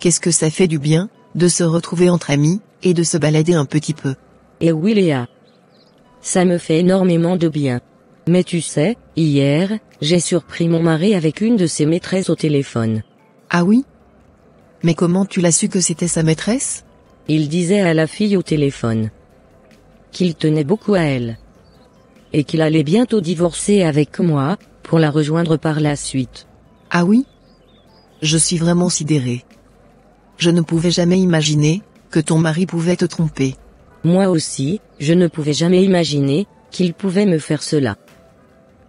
Qu'est-ce que ça fait du bien, de se retrouver entre amis, et de se balader un petit peu. Et oui Léa. Ça me fait énormément de bien. Mais tu sais, hier, j'ai surpris mon mari avec une de ses maîtresses au téléphone. Ah oui? Mais comment tu l'as su que c'était sa maîtresse? Il disait à la fille au téléphone qu'il tenait beaucoup à elle. Et qu'il allait bientôt divorcer avec moi, pour la rejoindre par la suite. Ah oui? Je suis vraiment sidérée. Je ne pouvais jamais imaginer que ton mari pouvait te tromper. Moi aussi, je ne pouvais jamais imaginer qu'il pouvait me faire cela.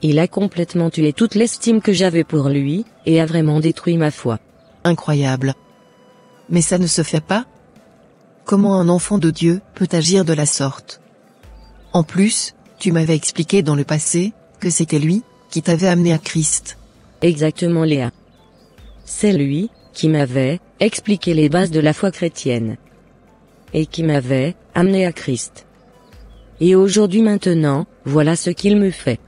Il a complètement tué toute l'estime que j'avais pour lui, et a vraiment détruit ma foi. Incroyable. Mais ça ne se fait pas? Comment un enfant de Dieu peut agir de la sorte? En plus, tu m'avais expliqué dans le passé que c'était lui qui t'avait amené à Christ. Exactement Léa. C'est lui qui m'avait expliqué les bases de la foi chrétienne. Et qui m'avait amené à Christ. Et aujourd'hui maintenant, voilà ce qu'il me fait.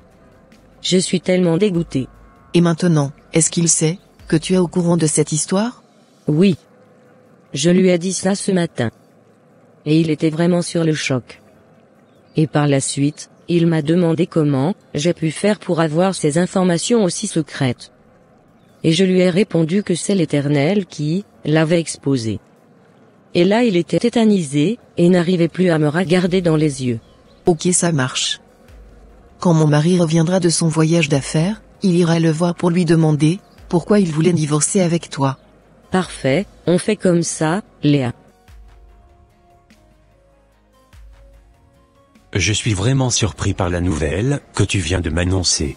Je suis tellement dégoûtée. Et maintenant, est-ce qu'il sait que tu es au courant de cette histoire? Oui. Je lui ai dit ça ce matin. Et il était vraiment sur le choc. Et par la suite, il m'a demandé comment j'ai pu faire pour avoir ces informations aussi secrètes. Et je lui ai répondu que c'est l'Éternel qui l'avait exposé. Et là il était tétanisé, et n'arrivait plus à me regarder dans les yeux. Ok, ça marche. Quand mon mari reviendra de son voyage d'affaires, il ira le voir pour lui demander pourquoi il voulait divorcer avec toi. Parfait, on fait comme ça, Léa. Je suis vraiment surpris par la nouvelle que tu viens de m'annoncer.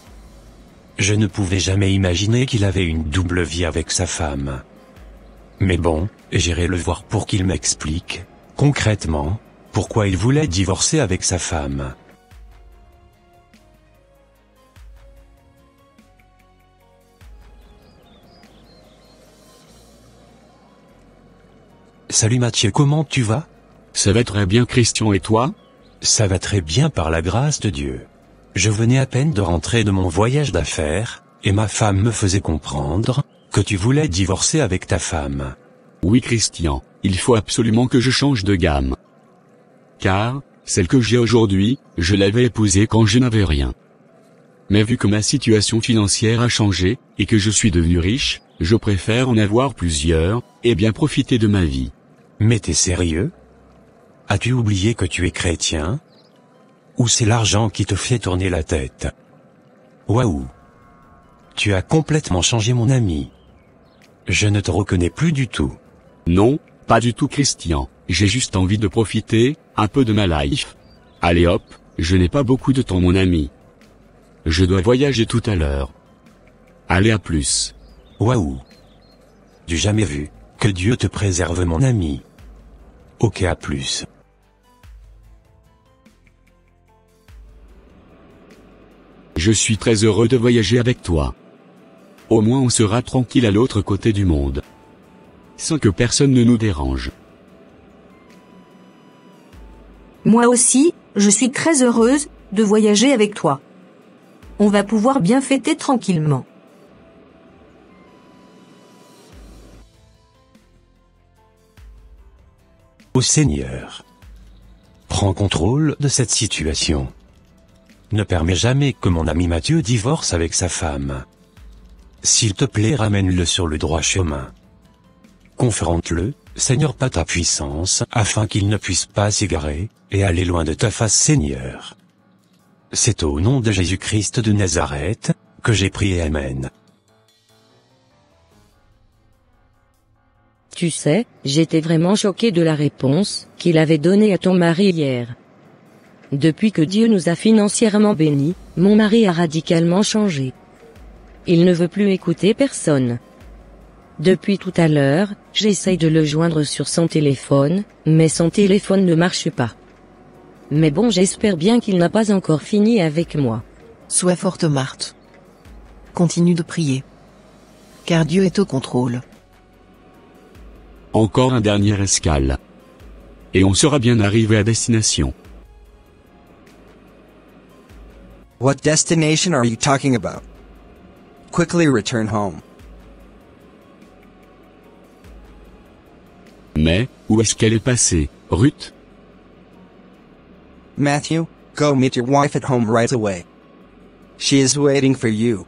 Je ne pouvais jamais imaginer qu'il avait une double vie avec sa femme. Mais bon, j'irai le voir pour qu'il m'explique, concrètement, pourquoi il voulait divorcer avec sa femme. Salut Mathieu, comment tu vas? Ça va très bien Christian, et toi? Ça va très bien par la grâce de Dieu. Je venais à peine de rentrer de mon voyage d'affaires, et ma femme me faisait comprendre que tu voulais divorcer avec ta femme. Oui Christian, il faut absolument que je change de gamme. Car, celle que j'ai aujourd'hui, je l'avais épousée quand je n'avais rien. Mais vu que ma situation financière a changé, et que je suis devenu riche, je préfère en avoir plusieurs, et bien profiter de ma vie. Mais t'es sérieux? As-tu oublié que tu es chrétien? Ou c'est l'argent qui te fait tourner la tête? Waouh! Tu as complètement changé mon ami. Je ne te reconnais plus du tout. Non, pas du tout Christian, j'ai juste envie de profiter, un peu de ma life. Allez hop, je n'ai pas beaucoup de temps mon ami. Je dois voyager tout à l'heure. Allez à plus. Waouh! Du jamais vu. Que Dieu te préserve mon ami. Ok, à plus. Je suis très heureux de voyager avec toi. Au moins on sera tranquille à l'autre côté du monde. Sans que personne ne nous dérange. Moi aussi, je suis très heureuse de voyager avec toi. On va pouvoir bien fêter tranquillement. Ô Seigneur, prends contrôle de cette situation. Ne permets jamais que mon ami Mathieu divorce avec sa femme. S'il te plaît, ramène-le sur le droit chemin. Confronte-le, Seigneur, par ta puissance, afin qu'il ne puisse pas s'égarer, et aller loin de ta face, Seigneur. C'est au nom de Jésus-Christ de Nazareth, que j'ai prié, Amen. Tu sais, j'étais vraiment choquée de la réponse qu'il avait donnée à ton mari hier. Depuis que Dieu nous a financièrement bénis, mon mari a radicalement changé. Il ne veut plus écouter personne. Depuis tout à l'heure, j'essaye de le joindre sur son téléphone, mais son téléphone ne marche pas. Mais bon, j'espère bien qu'il n'a pas encore fini avec moi. Sois forte Marthe. Continue de prier. Car Dieu est au contrôle. Encore un dernier escale. Et on sera bien arrivé à destination. What destination are you talking about? Quickly return home. Mais, où est-ce qu'elle est passée, Ruth? Matthew, go meet your wife at home right away. She is waiting for you.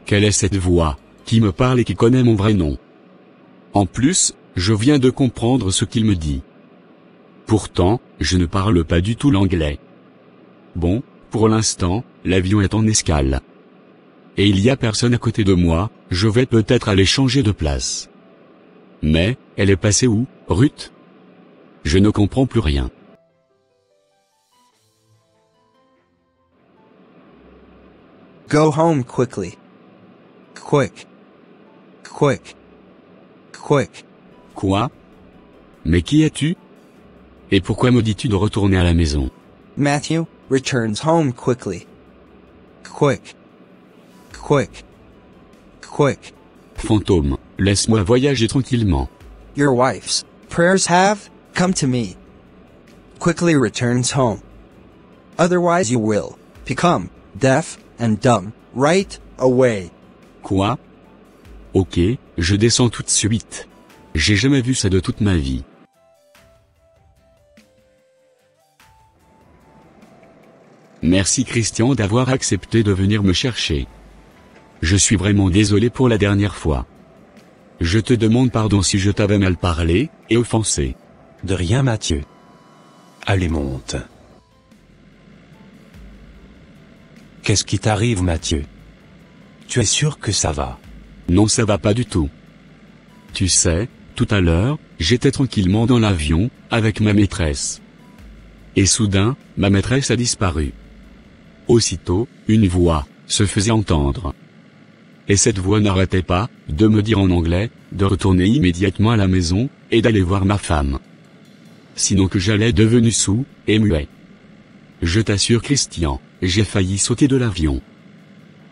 Quelle est cette voix, qui me parle et qui connaît mon vrai nom? En plus, je viens de comprendre ce qu'il me dit. Pourtant, je ne parle pas du tout l'anglais. Bon, pour l'instant, l'avion est en escale. Et il y a personne à côté de moi, je vais peut-être aller changer de place. Mais, elle est passée où, Ruth? Je ne comprends plus rien. Go home quickly. Quick. Quick. Quick. Quoi? Mais qui es-tu? Et pourquoi me dis-tu de retourner à la maison? Matthew returns home quickly. Quick. Quick. Quick. Fantôme, laisse-moi voyager tranquillement. Your wife's prayers have come to me. Quickly returns home. Otherwise you will become deaf and dumb right away. Quoi? Ok, je descends tout de suite. J'ai jamais vu ça de toute ma vie. Merci Christian d'avoir accepté de venir me chercher. Je suis vraiment désolé pour la dernière fois. Je te demande pardon si je t'avais mal parlé, et offensé. De rien Mathieu. Allez monte. Qu'est-ce qui t'arrive Mathieu? Tu es sûr que ça va? Non, ça va pas du tout. Tu sais, tout à l'heure, j'étais tranquillement dans l'avion, avec ma maîtresse. Et soudain, ma maîtresse a disparu. Aussitôt, une voix se faisait entendre. Et cette voix n'arrêtait pas de me dire en anglais de retourner immédiatement à la maison et d'aller voir ma femme. Sinon que j'allais devenu sourd et muet. Je t'assure Christian, j'ai failli sauter de l'avion.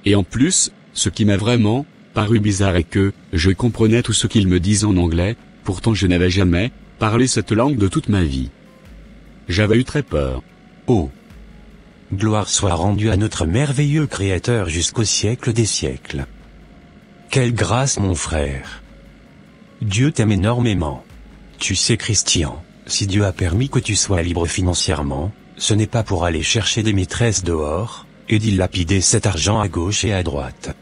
Et en plus, ce qui m'a vraiment paru bizarre est que je comprenais tout ce qu'ils me disaient en anglais, pourtant je n'avais jamais parlé cette langue de toute ma vie. J'avais eu très peur. Oh! Gloire soit rendue à notre merveilleux Créateur jusqu'au siècle des siècles. Quelle grâce mon frère! Dieu t'aime énormément. Tu sais Christian, si Dieu a permis que tu sois libre financièrement, ce n'est pas pour aller chercher des maîtresses dehors, et dilapider cet argent à gauche et à droite.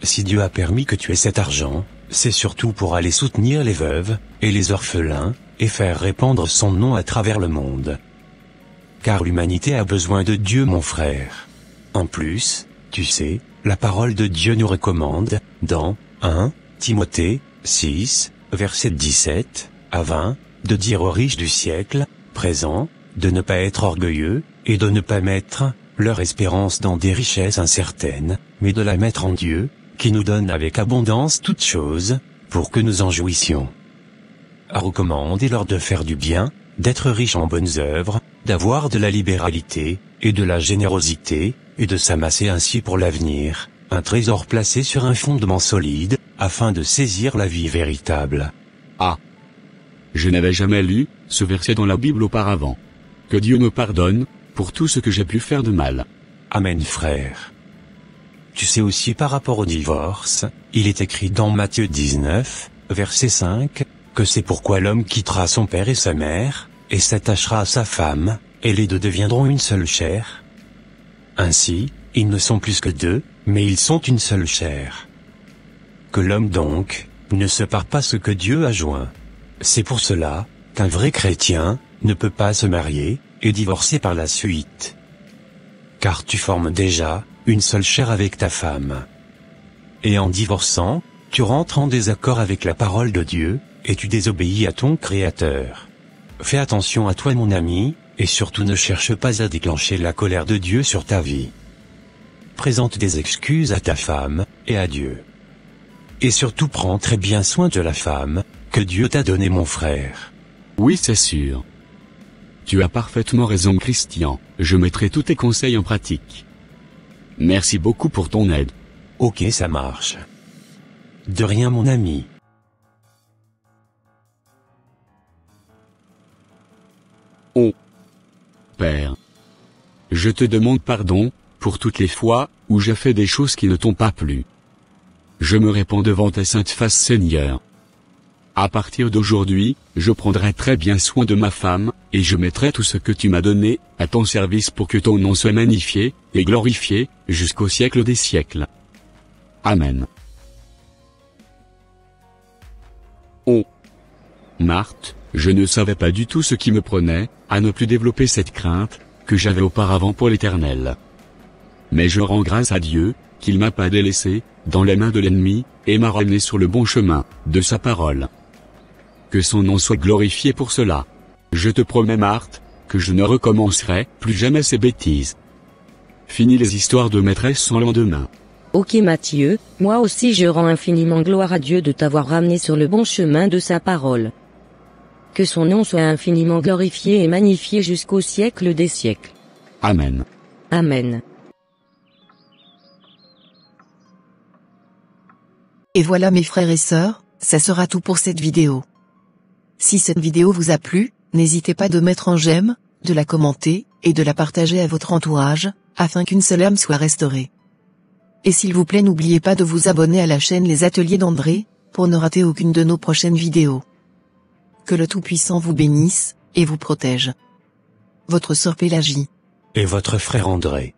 Si Dieu a permis que tu aies cet argent, c'est surtout pour aller soutenir les veuves, et les orphelins, et faire répandre son nom à travers le monde. Car l'humanité a besoin de Dieu mon frère. En plus, tu sais, la parole de Dieu nous recommande, dans 1 Timothée 6, versets 17 à 20, de dire aux riches du siècle présent, de ne pas être orgueilleux, et de ne pas mettre leur espérance dans des richesses incertaines, mais de la mettre en Dieu, qui nous donne avec abondance toutes choses, pour que nous en jouissions. Recommandez-leur de faire du bien, d'être riches en bonnes œuvres, d'avoir de la libéralité, et de la générosité, et de s'amasser ainsi pour l'avenir, un trésor placé sur un fondement solide, afin de saisir la vie véritable. Ah! Je n'avais jamais lu ce verset dans la Bible auparavant. Que Dieu me pardonne pour tout ce que j'ai pu faire de mal. Amen frère. Tu sais aussi par rapport au divorce, il est écrit dans Matthieu 19, verset 5, que c'est pourquoi l'homme quittera son père et sa mère, et s'attachera à sa femme, et les deux deviendront une seule chair. Ainsi, ils ne sont plus que deux, mais ils sont une seule chair. Que l'homme donc ne sépare pas ce que Dieu a joint. C'est pour cela qu'un vrai chrétien ne peut pas se marier et divorcer par la suite. Car tu formes déjà une seule chair avec ta femme. Et en divorçant, tu rentres en désaccord avec la parole de Dieu, et tu désobéis à ton Créateur. Fais attention à toi mon ami, et surtout ne cherche pas à déclencher la colère de Dieu sur ta vie. Présente des excuses à ta femme, et à Dieu. Et surtout prends très bien soin de la femme que Dieu t'a donnée mon frère. Oui c'est sûr. Tu as parfaitement raison Christian, je mettrai tous tes conseils en pratique. Merci beaucoup pour ton aide. Ok ça marche. De rien mon ami. Oh. Père. Je te demande pardon, pour toutes les fois, où j'ai fait des choses qui ne t'ont pas plu. Je me répands devant ta sainte face Seigneur. À partir d'aujourd'hui, je prendrai très bien soin de ma femme, et je mettrai tout ce que tu m'as donné à ton service pour que ton nom soit magnifié et glorifié jusqu'au siècle des siècles. Amen. Oh. Marthe, je ne savais pas du tout ce qui me prenait, à ne plus développer cette crainte, que j'avais auparavant pour l'Éternel. Mais je rends grâce à Dieu, qu'il m'a pas délaissé, dans les mains de l'ennemi, et m'a ramené sur le bon chemin, de sa parole. Que son nom soit glorifié pour cela. Je te promets Marthe, que je ne recommencerai plus jamais ces bêtises. Fini les histoires de maîtresse sans lendemain. Ok Mathieu, moi aussi je rends infiniment gloire à Dieu de t'avoir ramené sur le bon chemin de sa parole. Que son nom soit infiniment glorifié et magnifié jusqu'au siècle des siècles. Amen. Amen. Et voilà mes frères et sœurs, ça sera tout pour cette vidéo. Si cette vidéo vous a plu, n'hésitez pas de mettre un j'aime, de la commenter, et de la partager à votre entourage, afin qu'une seule âme soit restaurée. Et s'il vous plaît n'oubliez pas de vous abonner à la chaîne Les Ateliers d'André, pour ne rater aucune de nos prochaines vidéos. Que le Tout-Puissant vous bénisse, et vous protège. Votre sœur Pélagie. Et votre frère André.